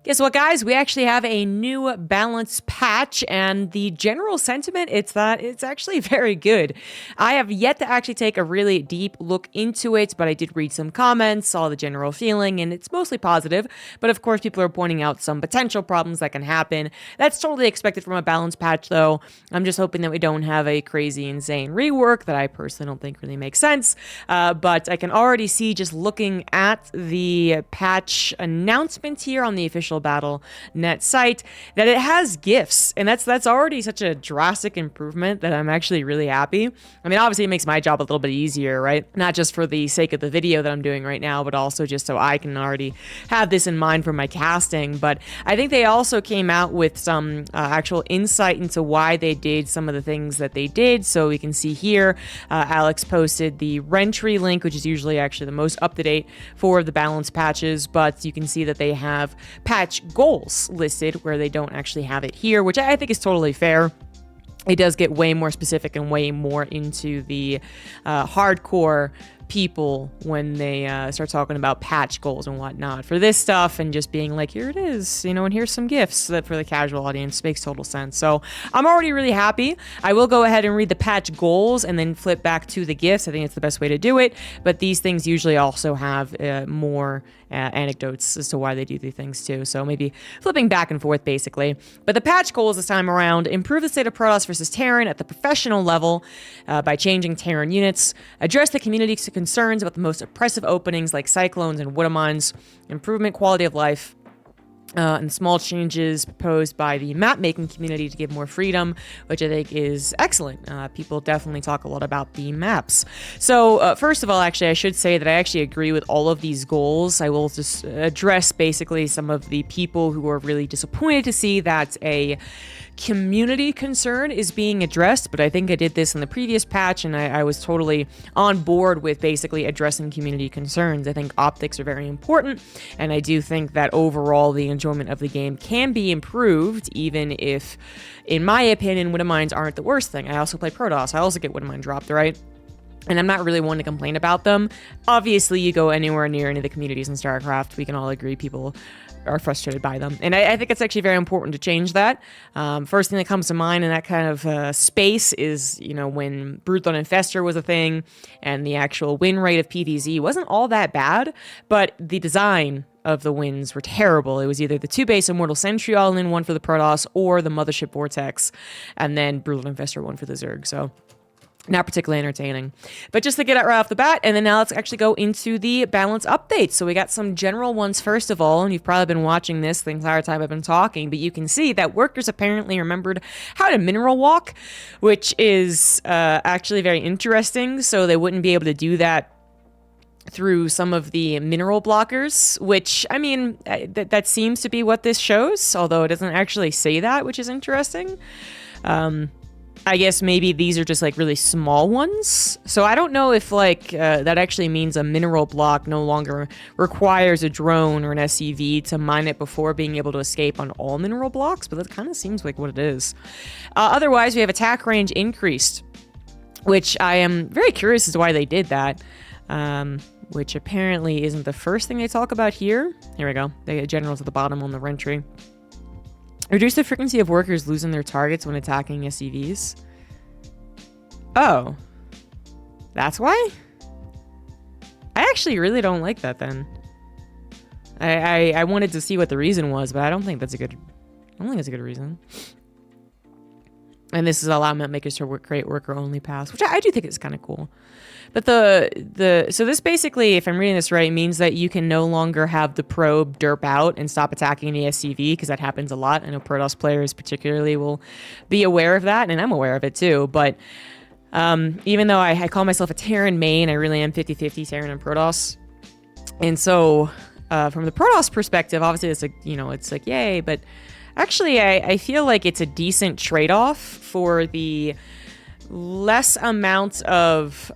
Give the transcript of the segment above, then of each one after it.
Guess what, guys? We actually have a new balance patch, and the general sentiment it's that it's actually very good. I have yet to actually take a really deep look into it, but I did read some comments, saw the general feeling, and it's mostly positive. But of course, people are pointing out some potential problems that can happen. That's totally expected from a balance patch, though. I'm just hoping that we don't have a crazy, insane rework that I personally don't think really makes sense. But I can already see, just looking at the patch announcement here on the official Battle.net site, that it has GIFs, and that's already such a drastic improvement that I'm actually really happy. I mean, obviously it makes my job a little bit easier, right? Not just for the sake of the video that I'm doing right now, but also just so I can already have this in mind for my casting. But I think they also came out with some actual insight into why they did some of the things that they did. So we can see here, Alex posted the Rentry link, which is usually actually the most up-to-date for the balance patches, but you can see that they have patch goals listed where they don't actually have it here, which I think is totally fair. It does get way more specific and way more into the hardcore people when they start talking about patch goals and whatnot. For this stuff and just being like, here it is, you know, and here's some gifts, that for the casual audience makes total sense. So I'm already really happy. I will go ahead and read the patch goals and then flip back to the gifts. I think it's the best way to do it, but these things usually also have more anecdotes as to why they do these things too. So maybe flipping back and forth basically. But the patch goals this time around: improve the state of Protoss versus Terran at the professional level by changing Terran units, address the community's concerns about the most oppressive openings like cyclones and wood mines, improvement quality of life, and small changes proposed by the map-making community to give more freedom, which I think is excellent. People definitely talk a lot about the maps. So first of all, actually, I should say that I actually agree with all of these goals. I will just address basically some of the people who are really disappointed to see that a community concern is being addressed, but I think I did this in the previous patch, and I was totally on board with basically addressing community concerns. I think optics are very important, and I do think that overall the enjoyment of the game can be improved, even if, in my opinion, Widow Mines aren't the worst thing. I also play Protoss. I also get Widow Mine dropped, right? And I'm not really one to complain about them. Obviously, you go anywhere near any of the communities in StarCraft, we can all agree people are frustrated by them. And I think it's actually very important to change that. First thing that comes to mind in that kind of space is, you know, when Brutal Infestor was a thing, and the actual win rate of PvZ wasn't all that bad, but the design of the wins were terrible. It was either the 2-base Immortal Sentry all-in one for the Protoss, or the Mothership Vortex, and then Brutal Infestor one for the Zerg. So not particularly entertaining. But just to get it right off the bat, and then now let's actually go into the balance updates. So we got some general ones first of all, and you've probably been watching this the entire time I've been talking, but you can see that workers apparently remembered how to mineral walk, which is actually very interesting. So they wouldn't be able to do that through some of the mineral blockers, which, I mean, that seems to be what this shows, although it doesn't actually say that, which is interesting. I guess maybe these are just like really small ones. So I don't know if like that actually means a mineral block no longer requires a drone or an SCV to mine it before being able to escape on all mineral blocks, but that kind of seems like what it is. Otherwise, we have attack range increased, which I am very curious as to why they did that, which apparently isn't the first thing they talk about here. Here we go. The generals at the bottom on the Rentry. Reduce the frequency of workers losing their targets when attacking SCVs. Oh. That's why? I actually really don't like that then. I wanted to see what the reason was, but I don't think that's a good reason. And this is allow map makers to create worker only paths, which I do think is kind of cool. But so this basically, if I'm reading this right, means that you can no longer have the probe derp out and stop attacking the SCV, because that happens a lot. I know Protoss players particularly will be aware of that, and I'm aware of it too. But even though I call myself a Terran main, I really am 50-50 Terran and Protoss. And so from the Protoss perspective, obviously it's like, you know, it's like, yay, but actually I feel like it's a decent trade-off for the less amount of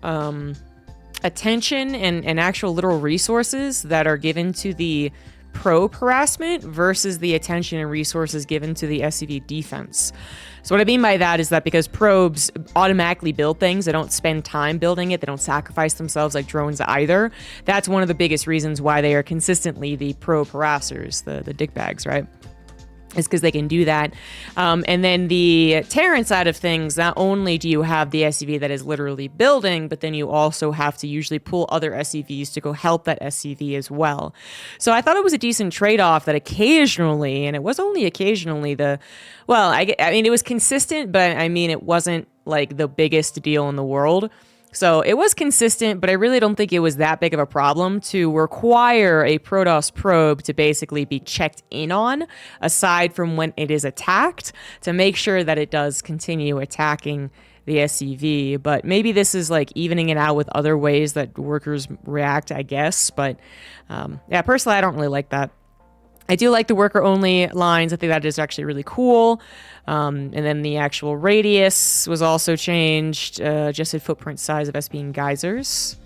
attention and actual literal resources that are given to the probe harassment versus the attention and resources given to the SCV defense. So what I mean by that is that because probes automatically build things, they don't spend time building it, they don't sacrifice themselves like drones either. That's one of the biggest reasons why they are consistently the probe harassers, the dickbags, right? Is because they can do that. And then the Terran side of things, not only do you have the SCV that is literally building, but then you also have to usually pull other SCVs to go help that SCV as well. So I thought it was a decent trade-off that occasionally, and it was only occasionally I mean, it was consistent, but I mean, it wasn't like the biggest deal in the world. So it was consistent, but I really don't think it was that big of a problem to require a Protoss probe to basically be checked in on, aside from when it is attacked, to make sure that it does continue attacking the SCV. But maybe this is like evening it out with other ways that workers react, I guess. But yeah, personally, I don't really like that. I do like the worker-only lines. I think that is actually really cool. And then the actual radius was also changed. Adjusted footprint size of SP and geysers.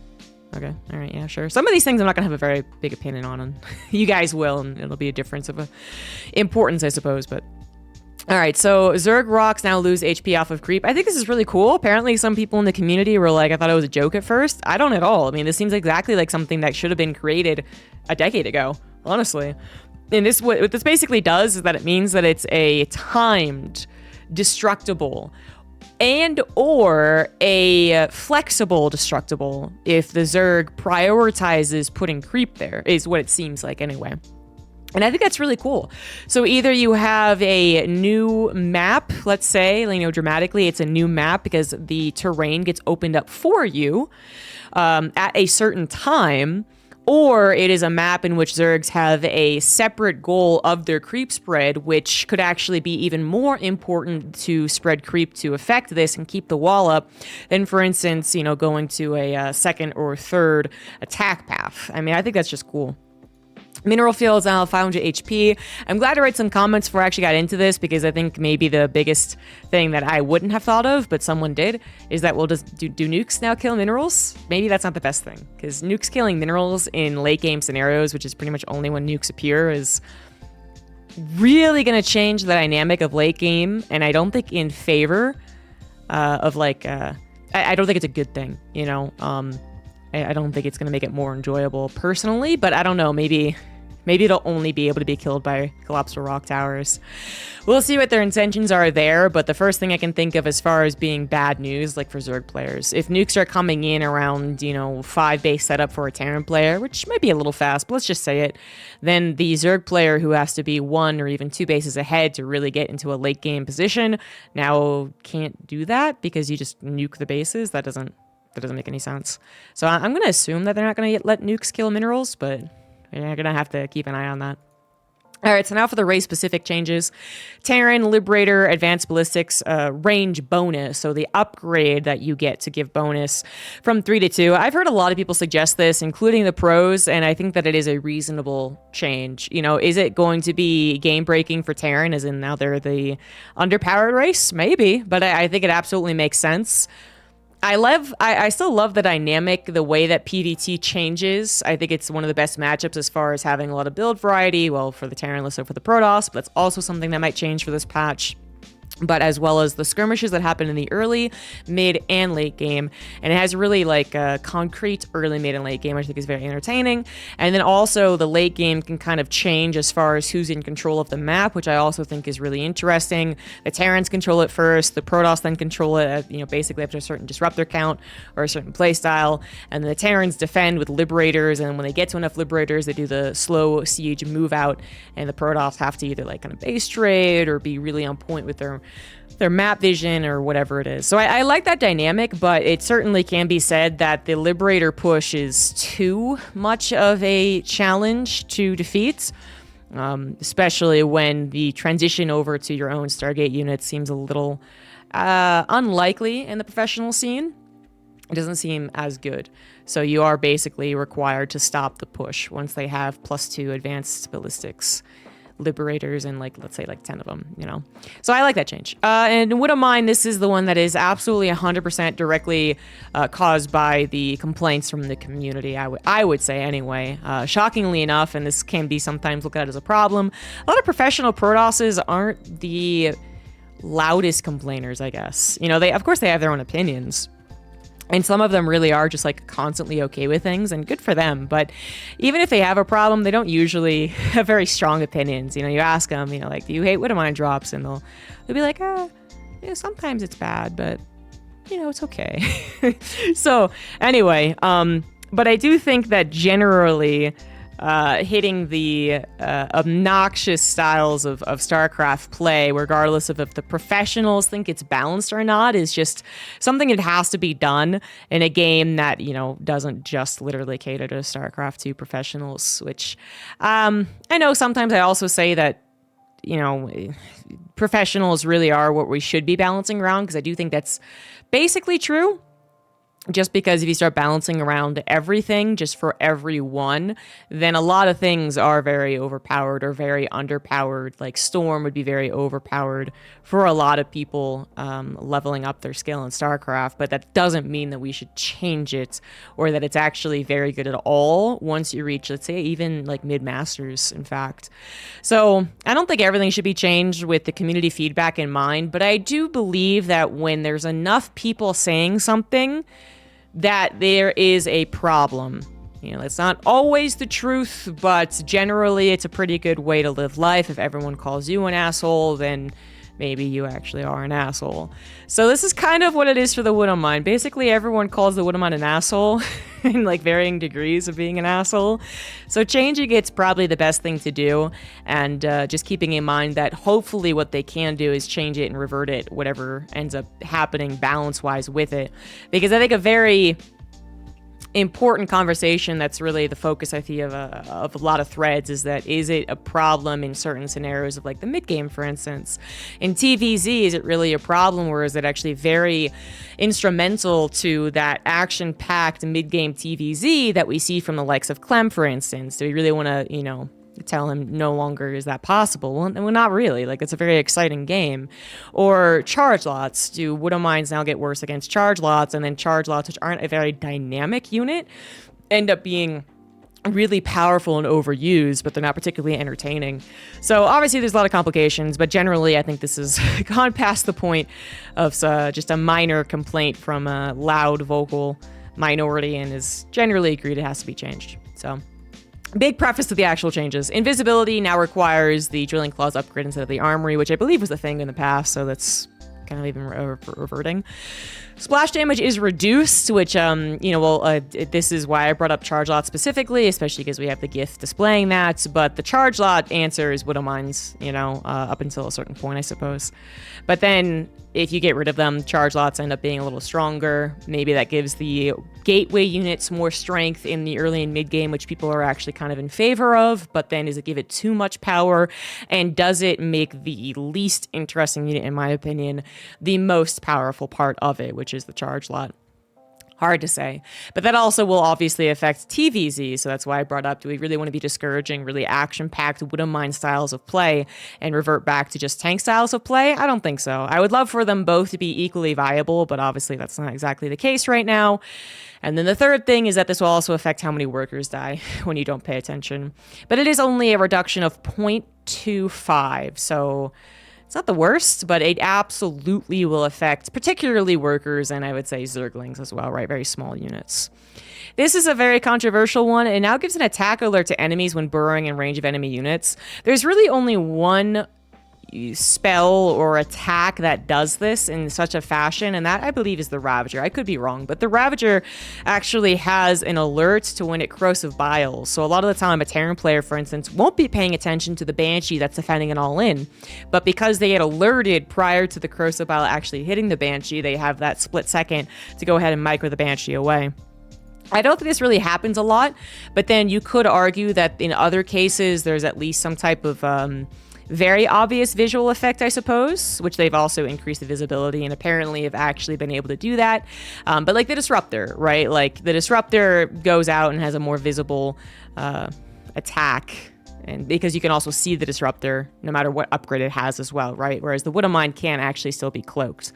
Okay, all right, yeah, sure. Some of these things I'm not going to have a very big opinion on, and you guys will, and it'll be a difference of importance, I suppose, but... All right, so Zerg rocks now lose HP off of creep. I think this is really cool. Apparently, some people in the community were like, I thought it was a joke at first. I don't at all. I mean, this seems exactly like something that should have been created a decade ago, honestly. And this, what this basically does is that it means that it's a timed, destructible, and or a flexible destructible if the Zerg prioritizes putting creep there, is what it seems like anyway. And I think that's really cool. So either you have a new map, let's say, you know, dramatically, it's a new map because the terrain gets opened up for you at a certain time, or it is a map in which Zergs have a separate goal of their creep spread, which could actually be even more important to spread creep to affect this and keep the wall up than, for instance, you know, going to a second or third attack path. I mean, I think that's just cool. Mineral fields now 500 HP. I'm glad to write some comments before I actually got into this, because I think maybe the biggest thing that I wouldn't have thought of, but someone did, is that, well, do nukes now kill minerals? Maybe that's not the best thing, because nukes killing minerals in late game scenarios, which is pretty much only when nukes appear, is really going to change the dynamic of late game, and I don't think in favor of like, I don't think it's a good thing, you know? I don't think it's going to make it more enjoyable personally, but I don't know, maybe it'll only be able to be killed by collapsible rock towers. We'll see what their intentions are there, but the first thing I can think of as far as being bad news, like for Zerg players, if nukes are coming in around, you know, 5 base setup for a Terran player, which might be a little fast, but let's just say it, then the Zerg player who has to be 1 or even 2 bases ahead to really get into a late game position now can't do that because you just nuke the bases. That doesn't make any sense. So I'm going to assume that they're not going to let nukes kill minerals, but you're going to have to keep an eye on that. All right, so now for the race-specific changes. Terran, Liberator, Advanced Ballistics, range bonus, so the upgrade that you get to give bonus from 3 to 2. I've heard a lot of people suggest this, including the pros, and I think that it is a reasonable change. You know, is it going to be game-breaking for Terran, as in now they're the underpowered race? Maybe, but I think it absolutely makes sense. I still love the dynamic, the way that PvT changes. I think it's one of the best matchups as far as having a lot of build variety. Well, for the Terran, less so for the Protoss, but that's also something that might change for this patch. But as well as the skirmishes that happen in the early, mid, and late game. And it has really like a concrete early, mid, and late game, which I think is very entertaining. And then also the late game can kind of change as far as who's in control of the map, which I also think is really interesting. The Terrans control it first, the Protoss then control it at, you know, basically after a certain disruptor count or a certain playstyle. And then the Terrans defend with Liberators, and when they get to enough Liberators, they do the slow siege move out, and the Protoss have to either like kind of base trade or be really on point with their map vision or whatever it is. So I like that dynamic, but it certainly can be said that the Liberator push is too much of a challenge to defeat, especially when the transition over to your own Stargate unit seems a little unlikely in the professional scene. It doesn't seem as good. So you are basically required to stop the push once they have +2 advanced ballistics liberators and like, let's say like 10 of them, you know? So I like that change. And wouldn't mind, this is the one that is absolutely 100% directly caused by the complaints from the community, I would say anyway. Shockingly enough, and this can be sometimes looked at as a problem, a lot of professional Protosses aren't the loudest complainers, I guess. You know, of course they have their own opinions. And some of them really are just like constantly okay with things, and good for them. But even if they have a problem, they don't usually have very strong opinions. You know, you ask them, you know, like, do you hate Widowmine drops? And they'll be like, sometimes it's bad, but you know, it's okay. So anyway, but I do think that generally hitting the obnoxious styles of StarCraft play, regardless of if the professionals think it's balanced or not, is just something that has to be done in a game that, you know, doesn't just literally cater to StarCraft 2 professionals, which I know sometimes I also say that, you know, professionals really are what we should be balancing around, because I do think that's basically true. Just because if you start balancing around everything just for everyone, then a lot of things are very overpowered or very underpowered. Like Storm would be very overpowered for a lot of people leveling up their skill in StarCraft, but that doesn't mean that we should change it or that it's actually very good at all once you reach, let's say, even like mid-masters, in fact. So I don't think everything should be changed with the community feedback in mind, but I do believe that when there's enough people saying something, that there is a problem. You know, it's not always the truth, but generally it's a pretty good way to live life. If everyone calls you an asshole, then maybe you actually are an asshole. So this is kind of what it is for the Widowmine. Basically, everyone calls the Widowmine an asshole in like varying degrees of being an asshole. So changing it's probably the best thing to do, and just keeping in mind that hopefully what they can do is change it and revert it, whatever ends up happening balance-wise with it. Because I think a very important conversation that's really the focus, I think, of a lot of threads is that, is it a problem in certain scenarios of like the mid-game, for instance? In TVZ, is it really a problem, or is it actually very instrumental to that action-packed mid-game TVZ that we see from the likes of Clem, for instance? Do we really want to, you know, tell him no longer is that possible? Well, not really. Like, it's a very exciting game. Or charge lots. Do Widowmines now get worse against charge lots? And then charge lots, which aren't a very dynamic unit, end up being really powerful and overused, but they're not particularly entertaining. So obviously there's a lot of complications, but generally I think this has gone past the point of just a minor complaint from a loud vocal minority, and is generally agreed it has to be changed. So big preface to the actual changes. Invisibility now requires the Drilling Claws upgrade instead of the Armory, which I believe was the thing in the past, so that's kind of even reverting. Splash damage is reduced, which, this is why I brought up Charge Lot specifically, especially because we have the GIF displaying that, but the Charge Lot answer is Widowmines, up until a certain point, I suppose. But then, if you get rid of them, Charge Lots end up being a little stronger. Maybe that gives the gateway units more strength in the early and mid-game, which people are actually kind of in favor of, but then does it give it too much power, and does it make the least interesting unit, in my opinion, the most powerful part of it, which is the Charge Lot? Hard to say. But that also will obviously affect TVZ, so that's why I brought up, do we really want to be discouraging really action-packed Widowmine styles of play and revert back to just tank styles of play? I don't think so. I would love for them both to be equally viable, but obviously that's not exactly the case right now. And then the third thing is that this will also affect how many workers die when you don't pay attention. But it is only a reduction of 0.25, so it's not the worst, but it absolutely will affect particularly workers, and I would say Zerglings as well, right? Very small units. This is a very controversial one. It now gives an attack alert to enemies when burrowing in range of enemy units. There's really only one spell or attack that does this in such a fashion, and that I believe is the Ravager. I could be wrong, but the Ravager actually has an alert to when it Corrosive Biles. So a lot of the time a Terran player, for instance, won't be paying attention to the Banshee that's defending an all-in, but because they get alerted prior to the Corrosive Bile actually hitting the Banshee, they have that split second to go ahead and micro the Banshee away. I don't think this really happens a lot, but then you could argue that in other cases there's at least some type of very obvious visual effect, I suppose, which they've also increased the visibility and apparently have actually been able to do that. But like the Disruptor, right? Like the Disruptor goes out and has a more visible attack And because you can also see the disruptor no matter what upgrade it has as well, right? Whereas the Widowmine can actually still be cloaked.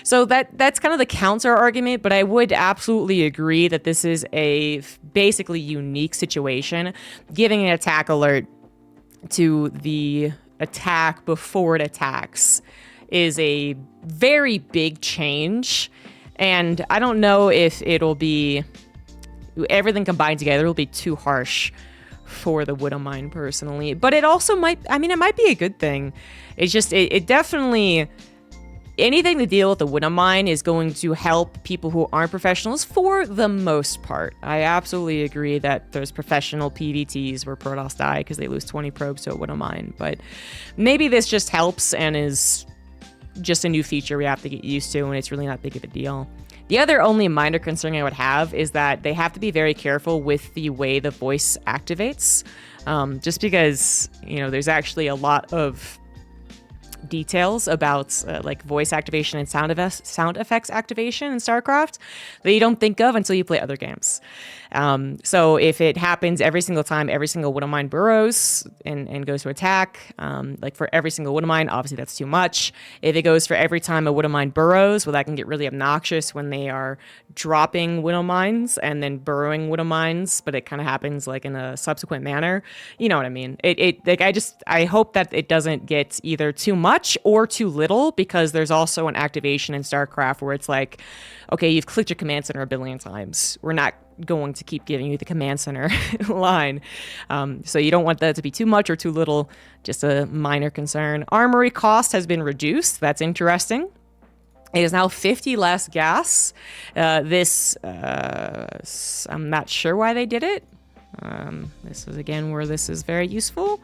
So that's kind of the counter argument, but I would absolutely agree that this is a basically unique situation. Giving an attack alert to the attack before it attacks is a very big change. And I don't know if it'll be, everything combined together will be too harsh for the Widowmine personally. But it also might, I mean, it might be a good thing. It's just, it definitely, anything to deal with the Widowmine is going to help people who aren't professionals for the most part. I absolutely agree that there's professional PvTs where Protoss die because they lose 20 probes to a Widowmine. But maybe this just helps and is just a new feature we have to get used to, and it's really not big of a deal. The other only minor concern I would have is that they have to be very careful with the way the voice activates, just because, you know, there's actually a lot of details about like voice activation and sound effects activation in StarCraft that you don't think of until you play other games. So if it happens every single time, every single Widowmine burrows and goes to attack, like for every single Widowmine, obviously that's too much. If it goes for every time a Widowmine burrows, well, that can get really obnoxious when they are dropping Widowmines and then burrowing Widowmines, but it kind of happens like in a subsequent manner. You know what I mean? Like I hope that it doesn't get either too much or too little, because there's also an activation in StarCraft where it's like, okay, you've clicked your command center a billion times. We're not going to keep giving you the command center line. So you don't want that to be too much or too little, just a minor concern. Armory cost has been reduced. That's interesting. It is now 50 less gas. I'm not sure why they did it. This is again where this is very useful.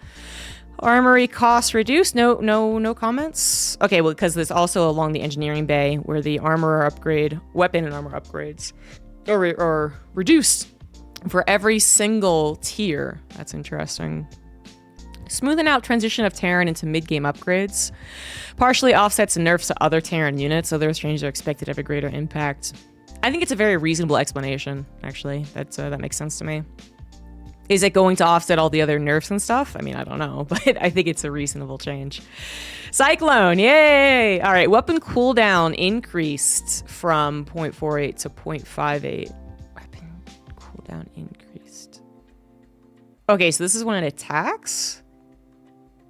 Armory costs reduced. No comments. Okay, well, because there's also along the engineering bay where the weapon and armor upgrades are reduced for every single tier. That's interesting. Smoothing out transition of Terran into mid-game upgrades. Partially offsets and nerfs to other Terran units. Other changes are expected to have a greater impact. I think it's a very reasonable explanation, actually. That makes sense to me. Is it going to offset all the other nerfs and stuff? I mean, I don't know, but I think it's a reasonable change. Cyclone, yay! All right, weapon cooldown increased from 0.48 to 0.58. Weapon cooldown increased. Okay, so this is when it attacks.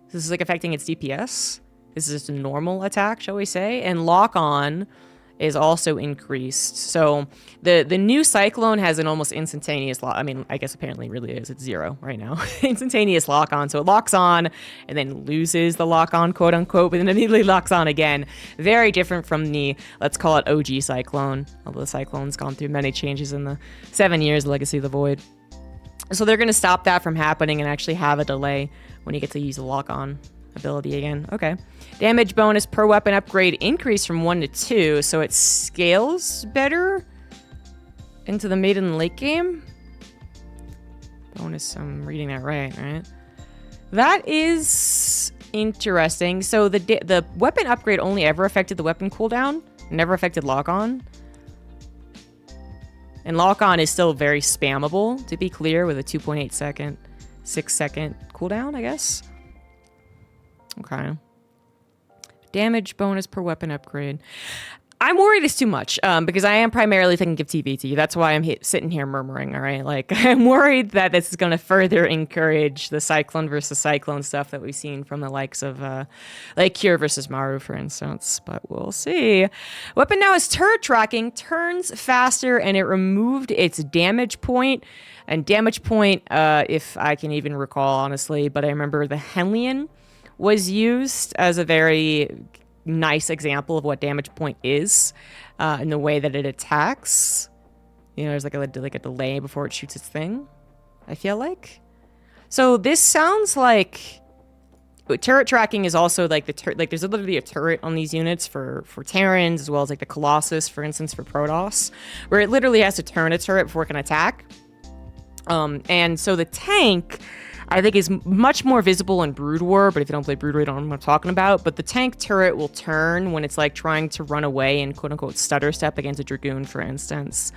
This is like affecting its DPS. This is just a normal attack, shall we say? And lock-on is also increased. So the new Cyclone has an almost instantaneous lock. I mean, I guess apparently it really is. It's 0 right now. Instantaneous lock on. So it locks on and then loses the lock on, quote unquote, but then immediately locks on again. Very different from the, let's call it OG Cyclone. Although the Cyclone's gone through many changes in the 7 years of Legacy of the Void. So they're going to stop that from happening and actually have a delay when you get to use the lock on ability again. Okay. Damage bonus per weapon upgrade increased from 1 to 2, so it scales better into the mid and late game. Bonus, I'm reading that right? That is interesting. So the weapon upgrade only ever affected the weapon cooldown, never affected lock-on. And lock-on is still very spammable, to be clear, with a 2.8 second, 6 second cooldown, I guess. Okay. Damage bonus per weapon upgrade. I'm worried it's too much because I am primarily thinking of TVT. That's why I'm sitting here murmuring, all right? Like, I'm worried that this is going to further encourage the Cyclone versus Cyclone stuff that we've seen from the likes of, like, Cure versus Maru, for instance. But we'll see. Weapon now is turret tracking, turns faster, and it removed its damage point. And damage point, if I can even recall, honestly, but I remember the Henlian was used as a very nice example of what damage point is in the way that it attacks. You know, there's like a delay before it shoots its thing, I feel like. So this sounds like turret tracking is also like there's literally a turret on these units for Terrans, as well as like the Colossus, for instance, for Protoss, where it literally has to turn a turret before it can attack. And so the tank, I think is much more visible in Brood War, but if you don't play Brood War, you don't know what I'm talking about. But the tank turret will turn when it's like trying to run away and quote-unquote stutter step against a Dragoon, for instance.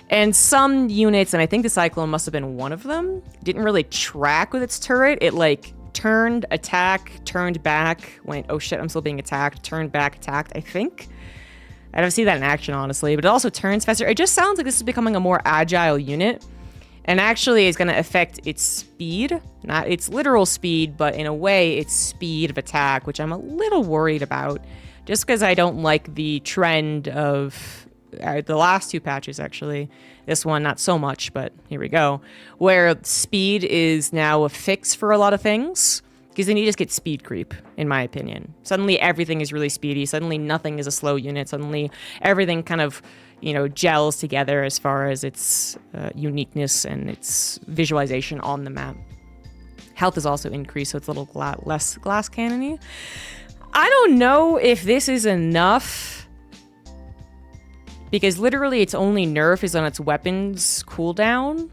And some units, and I think the Cyclone must have been one of them, didn't really track with its turret. It like turned, attack, turned back, went, oh shit, I'm still being attacked, turned back, attacked, I think. I don't see that in action, honestly, but it also turns faster. It just sounds like this is becoming a more agile unit, and actually is going to affect its speed, not its literal speed, but in a way, its speed of attack, which I'm a little worried about, just because I don't like the trend of the last two patches, actually. This one, not so much, but here we go, where speed is now a fix for a lot of things. Because then you just get speed creep, in my opinion. Suddenly everything is really speedy. Suddenly nothing is a slow unit. Suddenly everything kind of, you know, gels together as far as its uniqueness and its visualization on the map. Health is also increased, so it's a little less glass cannon-y. I don't know if this is enough, because literally its only nerf is on its weapons cooldown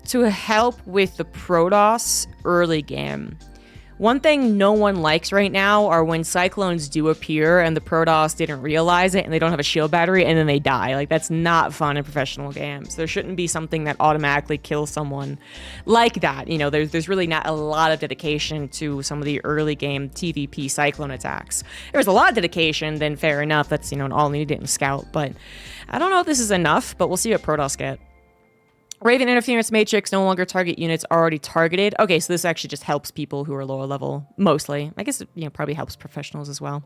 to help with the Protoss early game. One thing no one likes right now are when Cyclones do appear and the Protoss didn't realize it and they don't have a shield battery and then they die. Like, that's not fun in professional games. There shouldn't be something that automatically kills someone like that. You know, there's really not a lot of dedication to some of the early game TVP Cyclone attacks. There's a lot of dedication, then fair enough. That's, you know, an all needed in Scout. But I don't know if this is enough, but we'll see what Protoss get. Raven Interference Matrix no longer target units already targeted. Okay, so this actually just helps people who are lower level, mostly. I guess it, you know, probably helps professionals as well.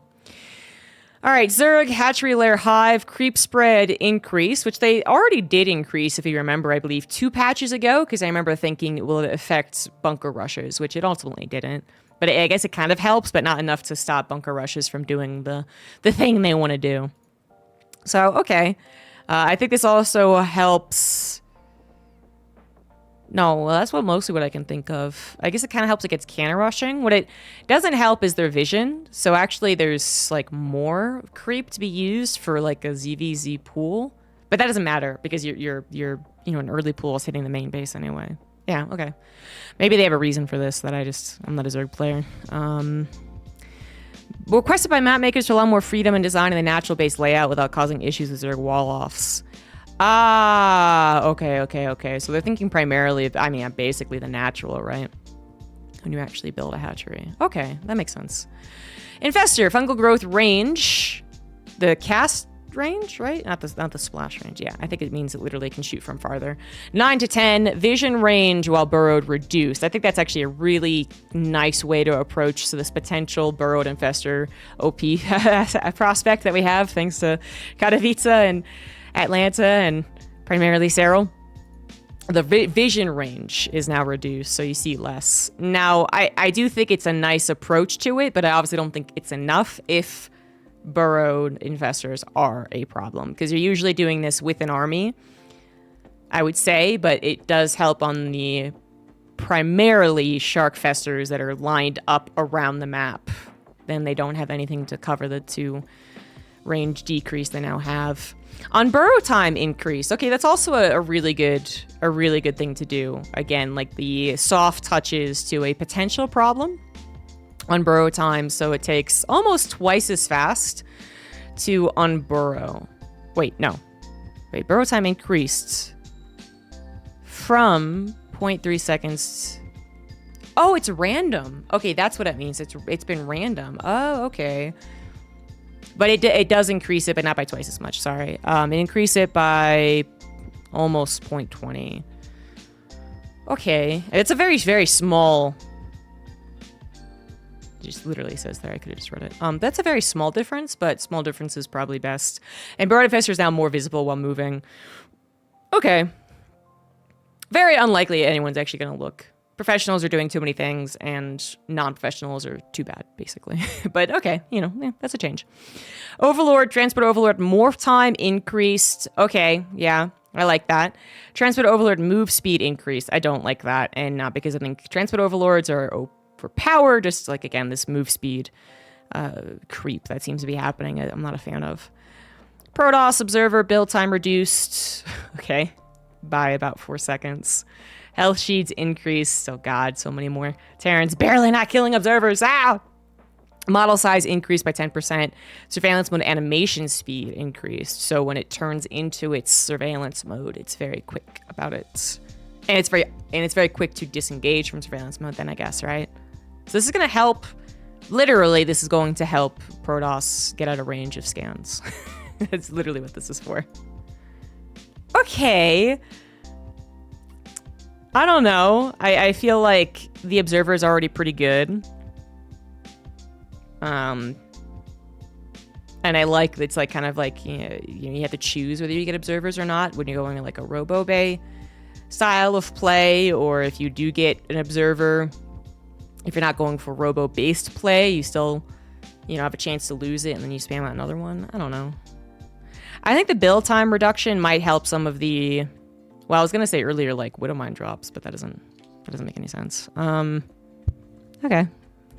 All right, Zerg, Hatchery Lair Hive, Creep Spread increase, which they already did increase, if you remember, I believe, 2 patches ago, because I remember thinking, will it affect bunker rushes, which it ultimately didn't. But I guess it kind of helps, but not enough to stop bunker rushes from doing the thing they want to do. So, okay. I think this also helps... No, well, that's mostly what I can think of. I guess it kind of helps against cannon rushing. What it doesn't help is their vision. So actually there's like more creep to be used for like a ZVZ pool. But that doesn't matter because you're you know, an early pool is hitting the main base anyway. Yeah, okay. Maybe they have a reason for this that I'm not a Zerg player. Requested by map makers to allow more freedom in designing the natural base layout without causing issues with Zerg wall-offs. Ah, okay. So they're thinking primarily, I mean, basically the natural, right? When you actually build a hatchery. Okay, that makes sense. Infestor, fungal growth range. The cast range, right? Not the splash range. Yeah, I think it means it literally can shoot from farther. 9 to 10, vision range while burrowed reduced. I think that's actually a really nice way to approach this potential burrowed infestor OP prospect that we have, thanks to Katowice and Atlanta and primarily Cyril. The vision range is now reduced, so you see less. Now, I do think it's a nice approach to it, but I obviously don't think it's enough if burrowed infestors are a problem, because you're usually doing this with an army, I would say, but it does help on the primarily shark festers that are lined up around the map. Then they don't have anything to cover the 2 range decrease they now have. On burrow time increase, okay, that's also a really good thing to do. Again, like the soft touches to a potential problem on burrow time, so it takes almost twice as fast to unburrow. Wait, no. Wait, burrow time increased from 0.3 seconds. Oh, it's random. Okay, that's what it means. It's been random. Oh, okay. But it does increase it, but not by twice as much, sorry. It increased it by almost 0.20. Okay. It's a very, very small... It just literally says there. I could have just read it. That's a very small difference, but small difference is probably best. And Burrowed Infestor is now more visible while moving. Okay. Very unlikely anyone's actually going to look. Professionals are doing too many things, and non-professionals are too bad, basically. But okay, you know, yeah, that's a change. Overlord, Transport Overlord, morph time increased. Okay, yeah, I like that. Transport Overlord move speed increased. I don't like that, and not because I think Transport Overlords are overpowered, just like, again, this move speed creep that seems to be happening, I'm not a fan of. Protoss Observer, build time reduced. Okay, by about 4 seconds. Health sheets increased. Oh god, so many more. Terrans barely not killing observers. Ow! Model size increased by 10%. Surveillance mode animation speed increased. So when it turns into its surveillance mode, it's very quick about it. And it's very quick to disengage from surveillance mode then, I guess, right? So this is gonna help. Literally, this is going to help Protoss get out of range of scans. That's literally what this is for. Okay. I don't know. I feel like the observer is already pretty good. And I like it's like kind of like you have to choose whether you get observers or not when you're going in like a Robo Bay style of play, or if you do get an observer, if you're not going for Robo based play, you still have a chance to lose it and then you spam out another one. I don't know. I think the build time reduction might help some of the, well, I was gonna say earlier like Widowmine drops, but that doesn't make any sense. Okay,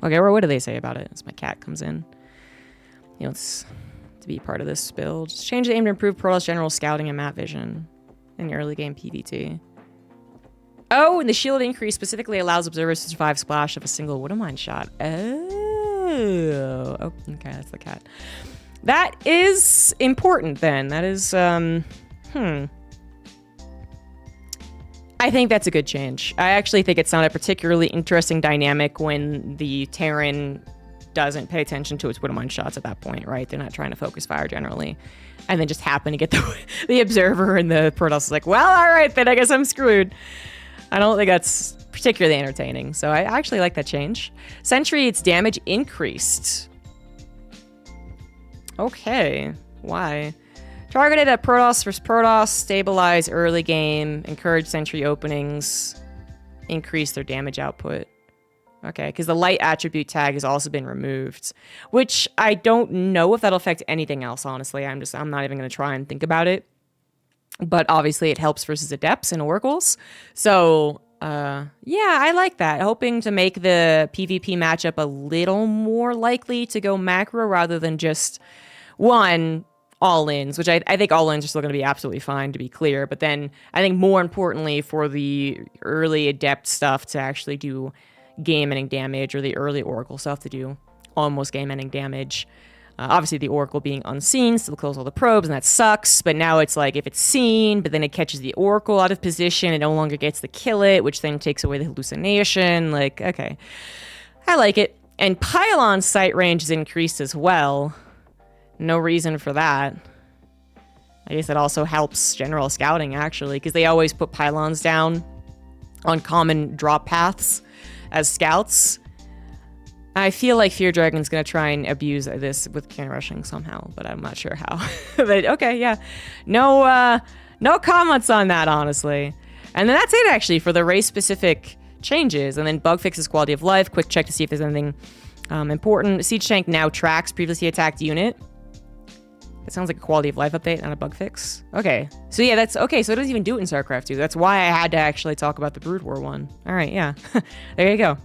well, what do they say about it? As my cat comes in, he wants to be part of this build. Just change the aim to improve Protoss general scouting and map vision in the early game PvT. Oh, and the shield increase specifically allows observers to survive splash of a single Widowmine shot. Oh, okay, that's the cat. That is important then. That is, I think that's a good change. I actually think it's not a particularly interesting dynamic when the Terran doesn't pay attention to its Widowmine shots at that point, right? They're not trying to focus fire generally. And then just happen to get the observer, and the Protoss is like, well, all right, then I guess I'm screwed. I don't think that's particularly entertaining. So I actually like that change. Sentry, its damage increased. Okay, why? Targeted at Protoss versus Protoss, stabilize early game, encourage sentry openings, increase their damage output. Okay, because the light attribute tag has also been removed, which I don't know if that'll affect anything else, honestly. I'm not even going to try and think about it. But obviously it helps versus Adepts and Oracles. So, yeah, I like that. Hoping to make the PvP matchup a little more likely to go macro rather than just one all-ins, which I think all-ins are still going to be absolutely fine, to be clear. But then I think more importantly for the early Adept stuff to actually do game-ending damage, or the early Oracle stuff to do almost game-ending damage. Obviously, the Oracle being unseen still kills all the probes, and that sucks. But now it's like, if it's seen, but then it catches the Oracle out of position, it no longer gets to kill it, which then takes away the hallucination. Like, okay. I like it. And Pylon sight range is increased as well. No reason for that. I guess that also helps general scouting, actually, because they always put pylons down on common drop paths as scouts. I feel like Fear Dragon's going to try and abuse this with can rushing somehow, but I'm not sure how. But okay, yeah. No comments on that, honestly. And then that's it, actually, for the race-specific changes. And then bug fixes quality of life. Quick check to see if there's anything important. Siege Tank now tracks previously attacked unit. It sounds like a quality of life update, not a bug fix. Okay. So yeah, that's okay. So it doesn't even do it in StarCraft 2. That's why I had to actually talk about the Brood War one. All right, yeah. There you go.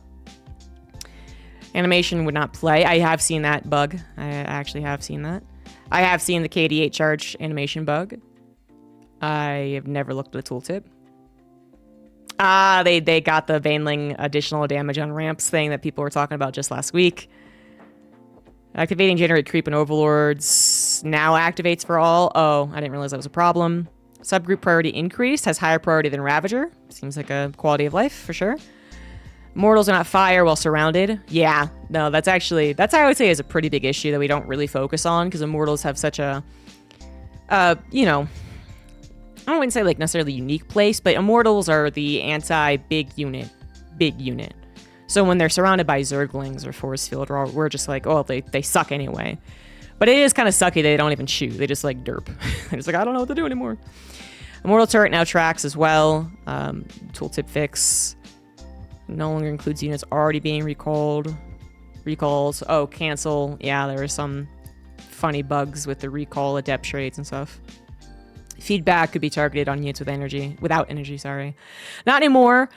Animation would not play. I have seen that bug. I actually have seen that. I have seen the KD8 charge animation bug. I have never looked at the tooltip. They got the Vaneling additional damage on ramps thing that people were talking about just last week. Activating generate creep and overlords now activates for all. Oh, I didn't realize that was a problem. Subgroup priority increased, has higher priority than Ravager. Seems like a quality of life for sure. Mortals are not fire while surrounded. Yeah, no, that's I would say is a pretty big issue that we don't really focus on, because Immortals have such a, I wouldn't say like necessarily unique place, but Immortals are the anti-big unit. So when they're surrounded by Zerglings or Force Field, we're just like, oh, they suck anyway. But it is kind of sucky they don't even shoot. They just like derp. They're just like, I don't know what to do anymore. Immortal turret now tracks as well. Tooltip fix. No longer includes units already being recalled. Recalls. Oh, cancel. Yeah, there were some funny bugs with the recall adept traits and stuff. Feedback could be targeted on units without energy, sorry. Not anymore.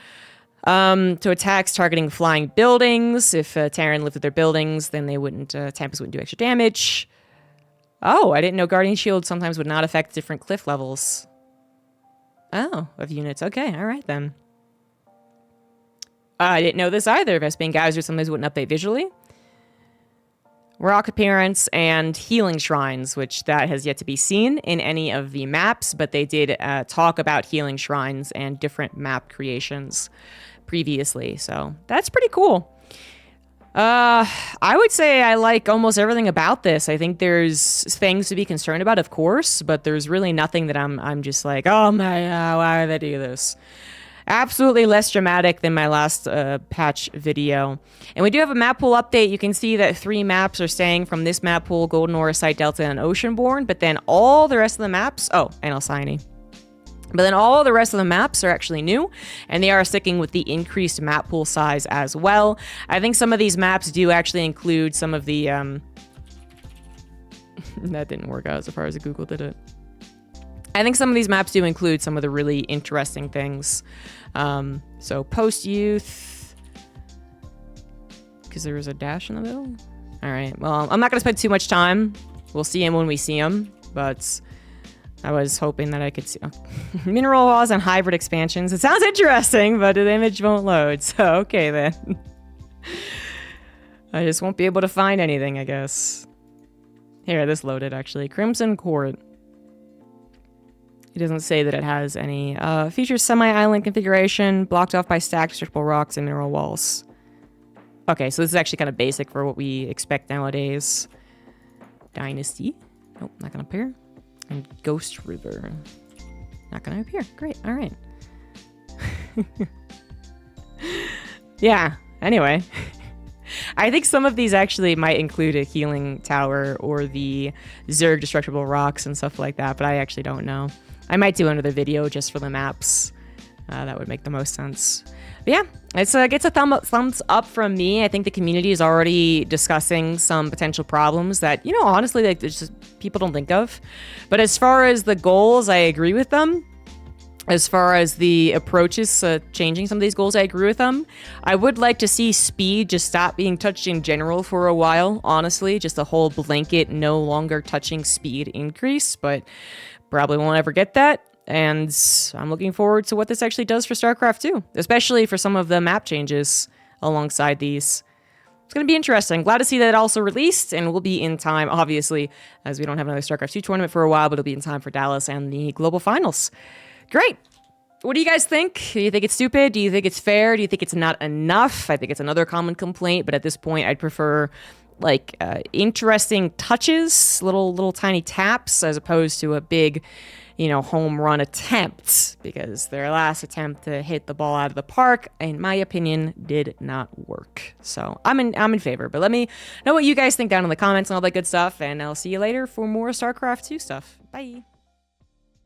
To attacks targeting flying buildings. If Terran lived with their buildings, then Tempest wouldn't do extra damage. Oh, I didn't know Guardian Shield sometimes would not affect different cliff levels. Oh, of units. Okay, all right then. I didn't know this either. Vespene Geysers sometimes wouldn't update visually. Rock appearance and healing shrines, which that has yet to be seen in any of the maps, but they did talk about healing shrines and different map creations previously, so that's pretty cool. I would say I like almost everything about this. I think there's things to be concerned about, of course, but there's really nothing that I'm just like, oh my, why did they do this? Absolutely less dramatic than my last patch video. And we do have a map pool update. You can see that 3 maps are staying from this map pool: Golden Aura, Sight Delta, and Oceanborn. But then all the rest of the maps... Oh, and Alcyone. But then all the rest of the maps are actually new, and they are sticking with the increased map pool size as well. I think some of these maps do actually include some of the... That didn't work out as far as Google did it. I think some of these maps do include some of the really interesting things. So post-youth, because there was a dash in the middle. All right, well, I'm not going to spend too much time. We'll see him when we see him, but I was hoping that I could see... Mineral walls and hybrid expansions. It sounds interesting, but the image won't load, so okay then. I just won't be able to find anything, I guess. Here, this loaded, actually. Crimson Court. It doesn't say that it has any. Features semi-island configuration, blocked off by stacked destructible rocks and mineral walls. Okay, so this is actually kind of basic for what we expect nowadays. Dynasty. Nope, not gonna appear. And Ghost River. Not gonna appear. Great, alright. Yeah, anyway. I think some of these actually might include a healing tower or the Zerg destructible rocks and stuff like that, but I actually don't know. I might do another video just for the maps. That would make the most sense. But yeah, it gets a thumbs up from me. I think the community is already discussing some potential problems that, you know, honestly, like, just people don't think of. But as far as the goals, I agree with them. As far as the approaches to changing some of these goals, I agree with them. I would like to see speed just stop being touched in general for a while, honestly. Just a whole blanket, no longer touching speed increase, but probably won't ever get that. And I'm looking forward to what this actually does for StarCraft 2, especially for some of the map changes alongside these. It's going to be interesting. Glad to see that it also released, and will be in time, obviously, as we don't have another StarCraft 2 tournament for a while, but it'll be in time for Dallas and the Global Finals. Great. What do you guys think? Do you think it's stupid? Do you think it's fair? Do you think it's not enough? I think it's another common complaint, but at this point, I'd prefer like interesting touches, little tiny taps, as opposed to a big, you know, home run attempt, because their last attempt to hit the ball out of the park, in my opinion, did not work. So I'm in favor, but let me know what you guys think down in the comments and all that good stuff, and I'll see you later for more StarCraft 2 stuff. Bye.